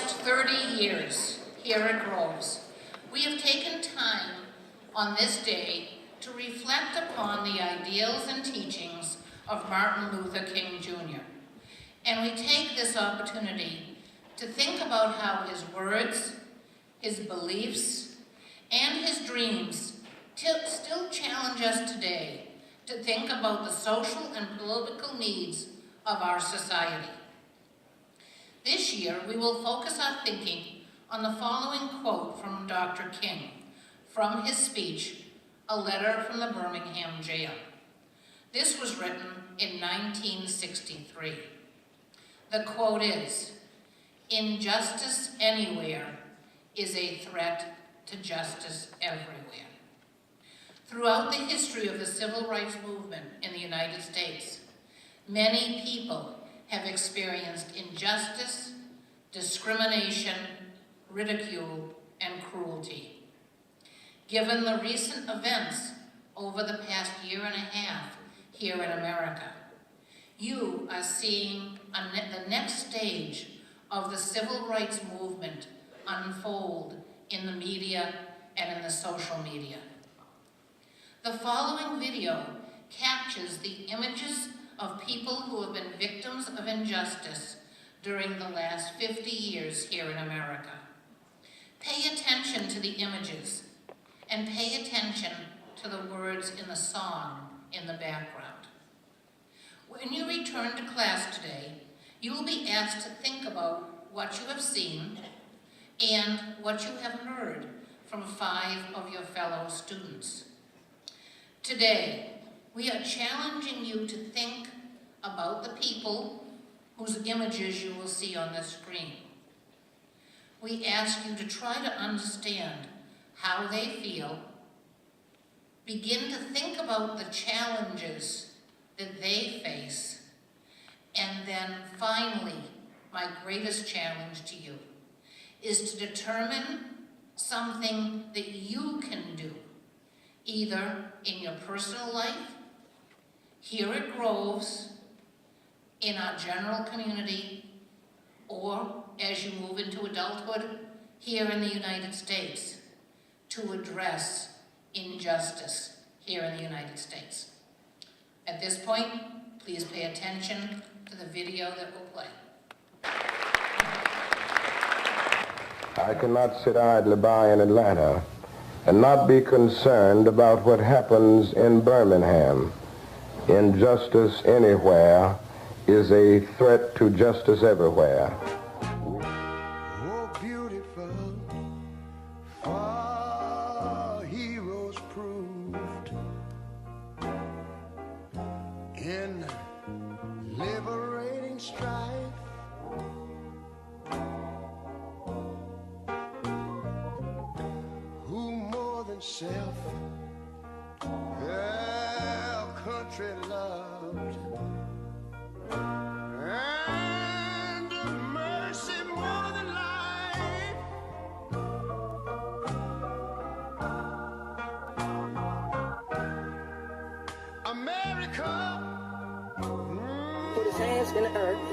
past 30 years here at Groves, we have taken time on this day to reflect upon the ideals and teachings of Martin Luther King Jr. And we take this opportunity to think about how his words, his beliefs, and his dreams still challenge us today to think about the social and political needs of our society. This year, we will focus our thinking on the following quote from Dr. King, from his speech, A Letter from the Birmingham Jail. This was written in 1963. The quote is, "Injustice anywhere is a threat to justice everywhere." Throughout the history of the civil rights movement in the United States, many people have experienced injustice, discrimination, ridicule, and cruelty. Given the recent events over the past year and a half here in America, you are seeing the next stage of the civil rights movement unfold in the media and in the social media. The following video captures the images of people who have been victims of injustice during the last 50 years here in America. Pay attention to the images and pay attention to the words in the song in the background. When you return to class today, you will be asked to think about what you have seen and what you have heard from 5 of your fellow students. Today, we are challenging you to think about the people whose images you will see on the screen. We ask you to try to understand how they feel, begin to think about the challenges that they face, and then finally, my greatest challenge to you is to determine something that you can do, either in your personal life, here at Groves, in our general community, or as you move into adulthood here in the United States, to address injustice here in the United States. At this point, please pay attention to the video that will play. I cannot sit idly by in Atlanta and not be concerned about what happens in Birmingham. Injustice anywhere is a threat to justice everywhere. Oh, beautiful, our heroes proved in liberating strife. Who more than self their country loved, and mercy more than life. America. Put his hands in the earth,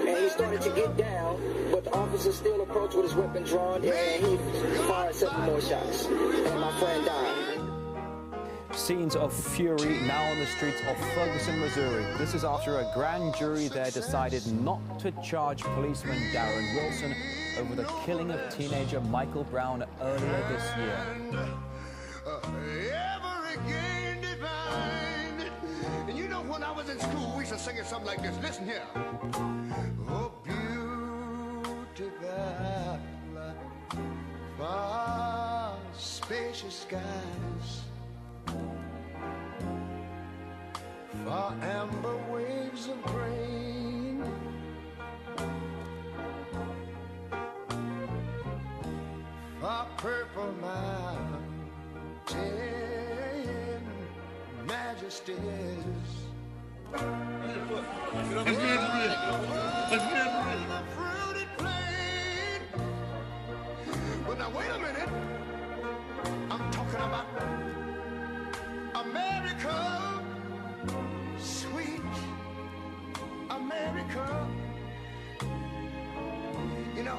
and he started to get down, but the officer still approached with his weapon drawn, and he fired 7 more shots, and my friend died. Scenes of fury now on the streets of Ferguson, Missouri. This is after a grand jury there decided not to charge policeman Darren Wilson over the killing of teenager Michael Brown earlier this year. Every gain divine. And you know, when I was in school, we used to sing something like this. Listen here. Oh, beautiful, far spacious skies, far amber waves of grain, far purple mountain majesties. Fruited plain. But now wait a minute. I'm talking about America, sweet America. You know,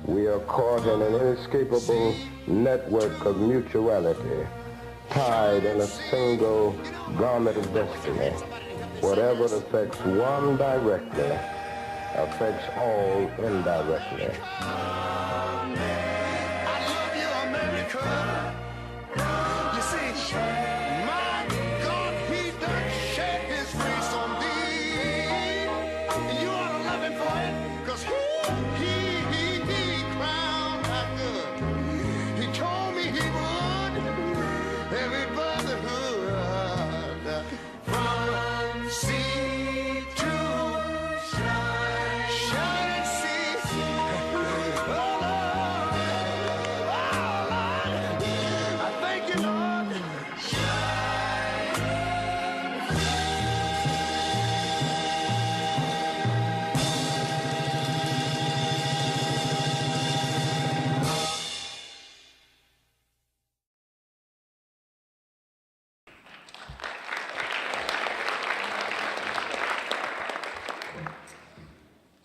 We are caught in an inescapable network of mutuality, tied in a single garment of destiny. Whatever affects one directly affects all indirectly.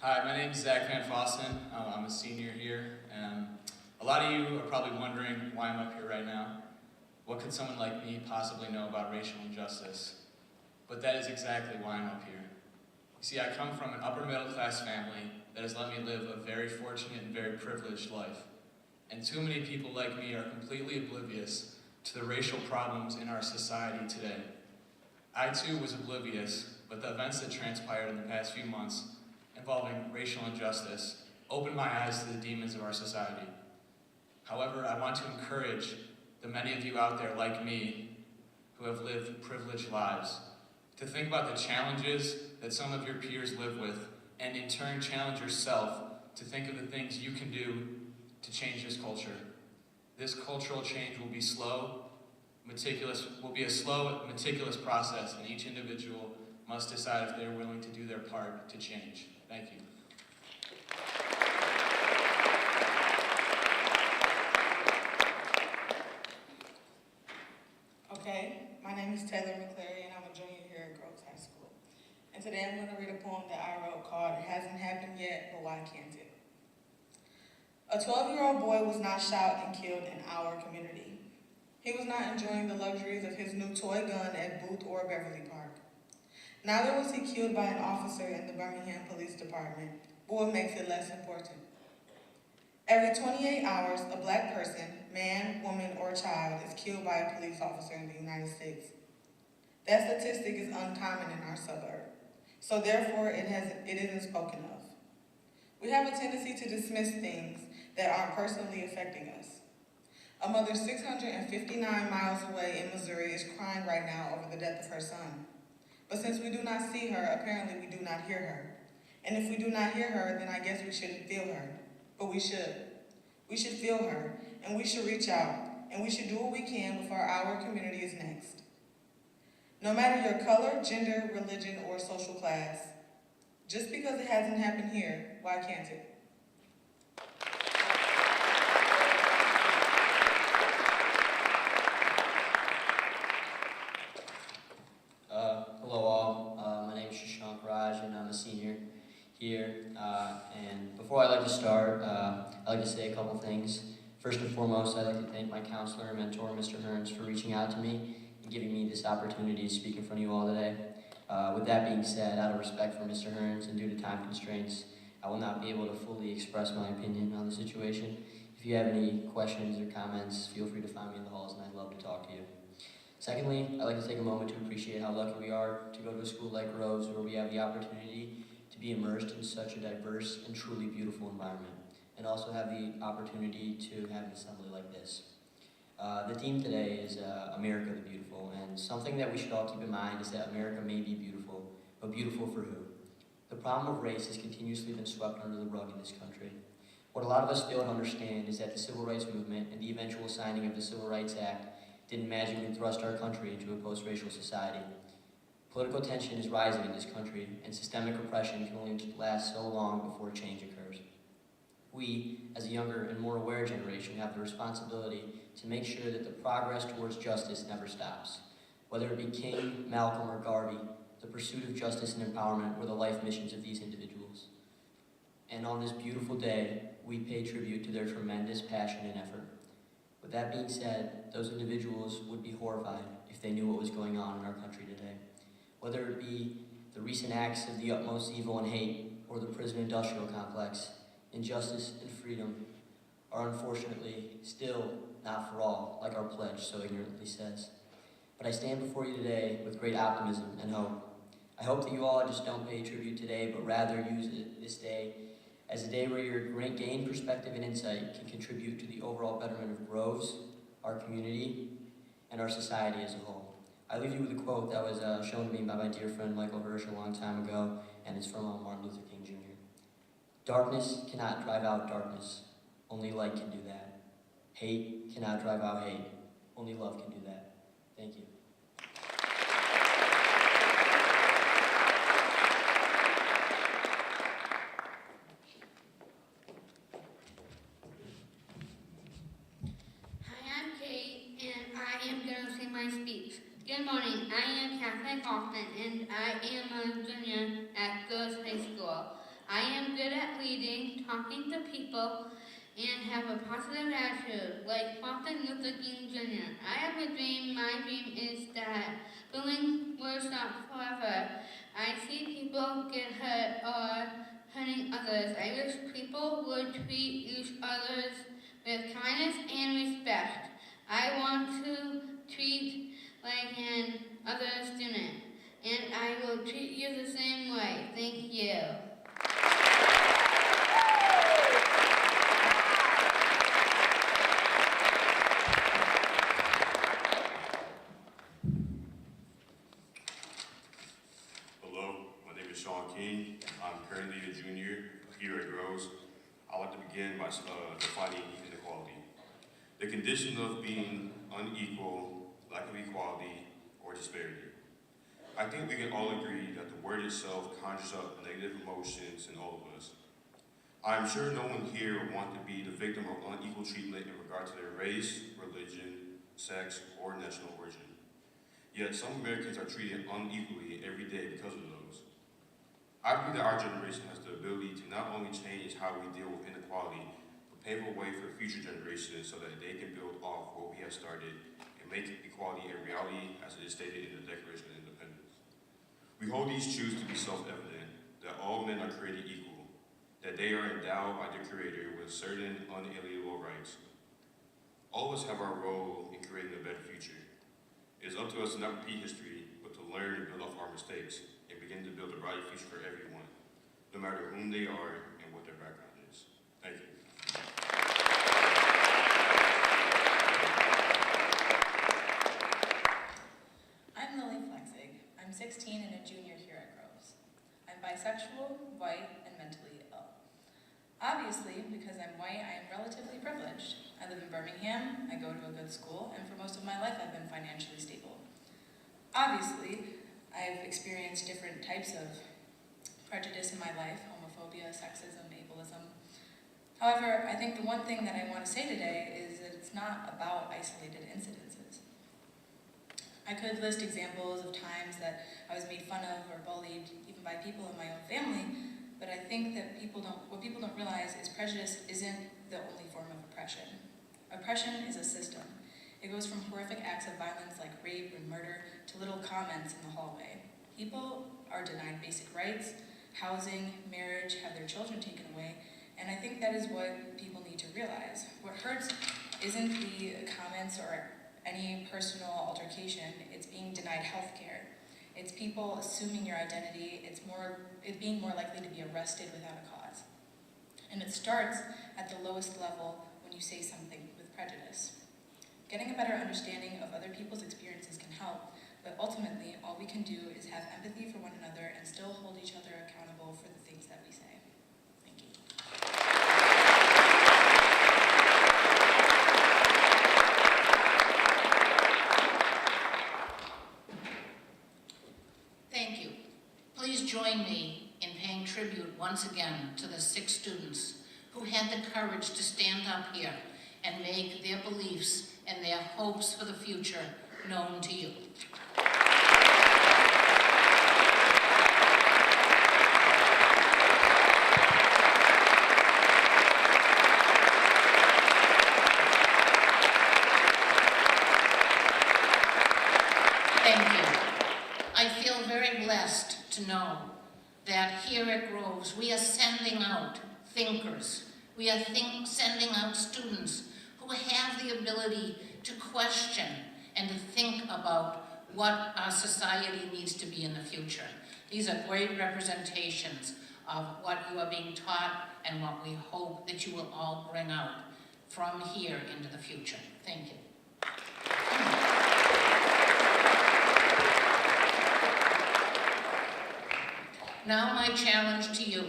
Hi, my name is Zach Van Fossen. I'm a senior here. A lot of you are probably wondering why I'm up here right now. What could someone like me possibly know about racial injustice? But that is exactly why I'm up here. You see, I come from an upper middle class family that has let me live a very fortunate and very privileged life. And too many people like me are completely oblivious to the racial problems in our society today. I too was oblivious, but the events that transpired in the past few months involving racial injustice opened my eyes to the demons of our society. However, I want to encourage the many of you out there like me who have lived privileged lives to think about the challenges that some of your peers live with, and in turn challenge yourself to think of the things you can do to change this culture. This cultural change will be a slow, meticulous process, and each individual must decide if they're willing to do their part to change. Thank you. Okay, my name is Taylor McCleary and I'm a junior here at Groves High School. And today I'm going to read a poem that I wrote called It Hasn't Happened Yet, But Why Can't It? A 12-year-old boy was not shot and killed in our community. He was not enjoying the luxuries of his new toy gun at Booth or Beverly Park. Neither was he killed by an officer in the Birmingham Police Department, but what makes it less important? Every 28 hours, a black person, man, woman, or child is killed by a police officer in the United States. That statistic is uncommon in our suburb, so therefore it isn't spoken of. We have a tendency to dismiss things that aren't personally affecting us. A mother 659 miles away in Missouri is crying right now over the death of her son. But since we do not see her, apparently we do not hear her. And if we do not hear her, then I guess we shouldn't feel her. But we should. We should feel her, and we should reach out, and we should do what we can before our community is next. No matter your color, gender, religion, or social class, just because it hasn't happened here, why can't it? Hello all, my name is Shashank Raj and I'm a senior here. And before I like to start, I'd like to say a couple things. First and foremost, I'd like to thank my counselor and mentor, Mr. Hearns, for reaching out to me and giving me this opportunity to speak in front of you all today. With that being said, out of respect for Mr. Hearns and due to time constraints, I will not be able to fully express my opinion on the situation. If you have any questions or comments, feel free to find me in the halls and I'd love to talk to you. Secondly, I'd like to take a moment to appreciate how lucky we are to go to a school like Groves where we have the opportunity to be immersed in such a diverse and truly beautiful environment, and also have the opportunity to have an assembly like this. The theme today is America the Beautiful, and something that we should all keep in mind is that America may be beautiful, but beautiful for who? The problem of race has continuously been swept under the rug in this country. What a lot of us fail to understand is that the Civil Rights Movement and the eventual signing of the Civil Rights Act didn't magically thrust our country into a post-racial society. Political tension is rising in this country, and systemic oppression can only last so long before change occurs. We, as a younger and more aware generation, have the responsibility to make sure that the progress towards justice never stops. Whether it be King, Malcolm, or Garvey, the pursuit of justice and empowerment were the life missions of these individuals. and on this beautiful day, we pay tribute to their tremendous passion and effort. With that being said, those individuals would be horrified if they knew what was going on in our country today. Whether it be the recent acts of the utmost evil and hate, or the prison industrial complex, injustice and freedom are unfortunately still not for all, like our pledge so ignorantly says. But I stand before you today with great optimism and hope. I hope that you all just don't pay tribute today, but rather use this day as a day where your great gain perspective and insight can contribute to the overall betterment of Groves, our community, and our society as a whole. I leave you with a quote that was shown to me by my dear friend Michael Hirsch a long time ago, and it's from Martin Luther King Jr. Darkness cannot drive out darkness. Only light can do that. Hate cannot drive out hate. Only love can do that. Thank you. Hi, I'm Kate, and I am going to say my speech. Good morning, I am Kathleen Kaufman, and I am a junior at Groves High School. I am good at leading, talking to people, and have a positive attitude, like Martin Luther King Jr. I have a dream. My dream is that bullying will stop forever. I see people get hurt or hurting others. I wish people would treat each other with kindness and respect. I want to treat like an other student, and I will treat you the same way. Thank you. Hello, my name is Sean King. I'm currently a junior here at Groves. I'd like to begin by defining inequality. The condition of being unequal, lack of equality, or disparity. I think we can all agree that the word itself conjures up negative emotions in all of us. I am sure no one here would want to be the victim of unequal treatment in regard to their race, religion, sex, or national origin. Yet some Americans are treated unequally every day because of those. I believe that our generation has the ability to not only change how we deal with inequality, but pave a way for future generations so that they can build off what we have started and make equality a reality as it is stated in the Declaration of Independence. We hold these truths to be self-evident, that all men are created equal, that they are endowed by their Creator with certain unalienable rights. All of us have our role in creating a better future. It is up to us to not repeat history, but to learn and build off our mistakes and begin to build a brighter future for everyone, no matter whom they are and what their background is. Thank you. I'm Lily Flexig. I'm 16 and a junior here at Groves. I'm bisexual, white, and mentally ill. Obviously, because I'm white, I am relatively privileged. I live in Birmingham, I go to a good school, and for most of my life I've been financially stable. Obviously, I've experienced different types of prejudice in my life, homophobia, sexism, ableism. However, I think the one thing that I want to say today is that it's not about isolated incidences. I could list examples of times that I was made fun of or bullied, even by people in my own family, but I think that what people don't realize is prejudice isn't the only form of oppression. Oppression is a system. It goes from horrific acts of violence like rape and murder to little comments in the hallway. People are denied basic rights, housing, marriage, have their children taken away, and I think that is what people need to realize. What hurts isn't the comments or any personal altercation, it's being denied health care. It's people assuming your identity, it's being more likely to be arrested without a cause. And it starts at the lowest level when you say something with prejudice. Getting a better understanding of other people's experiences can help, but ultimately all we can do is have empathy for one another and still hold each other accountable for the things that we say. Thank you. Thank you. Please join me in paying tribute once again to the 6 students who had the courage to stand up here and make their beliefs and their hopes for the future known to you. very blessed to know that here at Groves, we are sending out thinkers. We are sending out students who have the ability to question and to think about what our society needs to be in the future. These are great representations of what you are being taught and what we hope that you will all bring out from here into the future. Thank you. Now my challenge to you.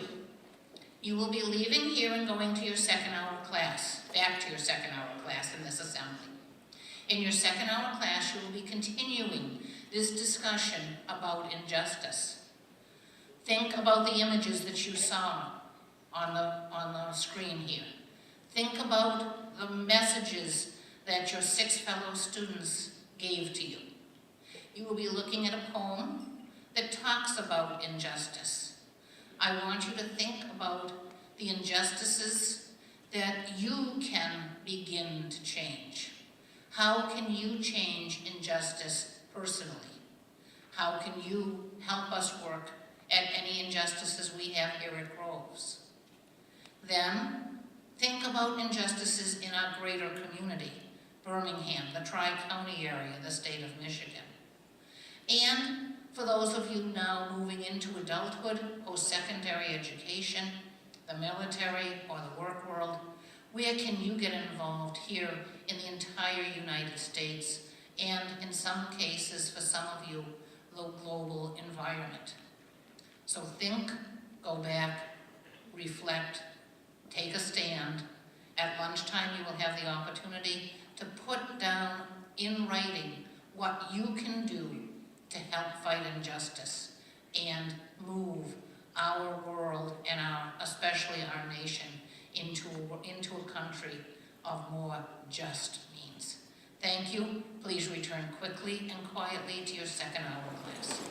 You will be leaving here and going to your second hour class, back to your second hour class in this assembly. In your second hour class, you will be continuing this discussion about injustice. Think about the images that you saw on the screen here. Think about the messages that your 6 fellow students gave to you. You will be looking at a poem that talks about injustice. I want you to think about the injustices that you can begin to change. How can you change injustice personally? How can you help us work at any injustices we have here at Groves? Then, think about injustices in our greater community, Birmingham, the Tri-County area, the state of Michigan. And for those of you now moving into adulthood, post-secondary education, the military, or the work world, where can you get involved here in the entire United States, and in some cases, for some of you, the global environment? So think, go back, reflect, take a stand. At lunchtime, you will have the opportunity to put down in writing what you can do to help fight injustice and move our world and especially our nation into a country of more just means. Thank you. Please return quickly and quietly to your second hour class.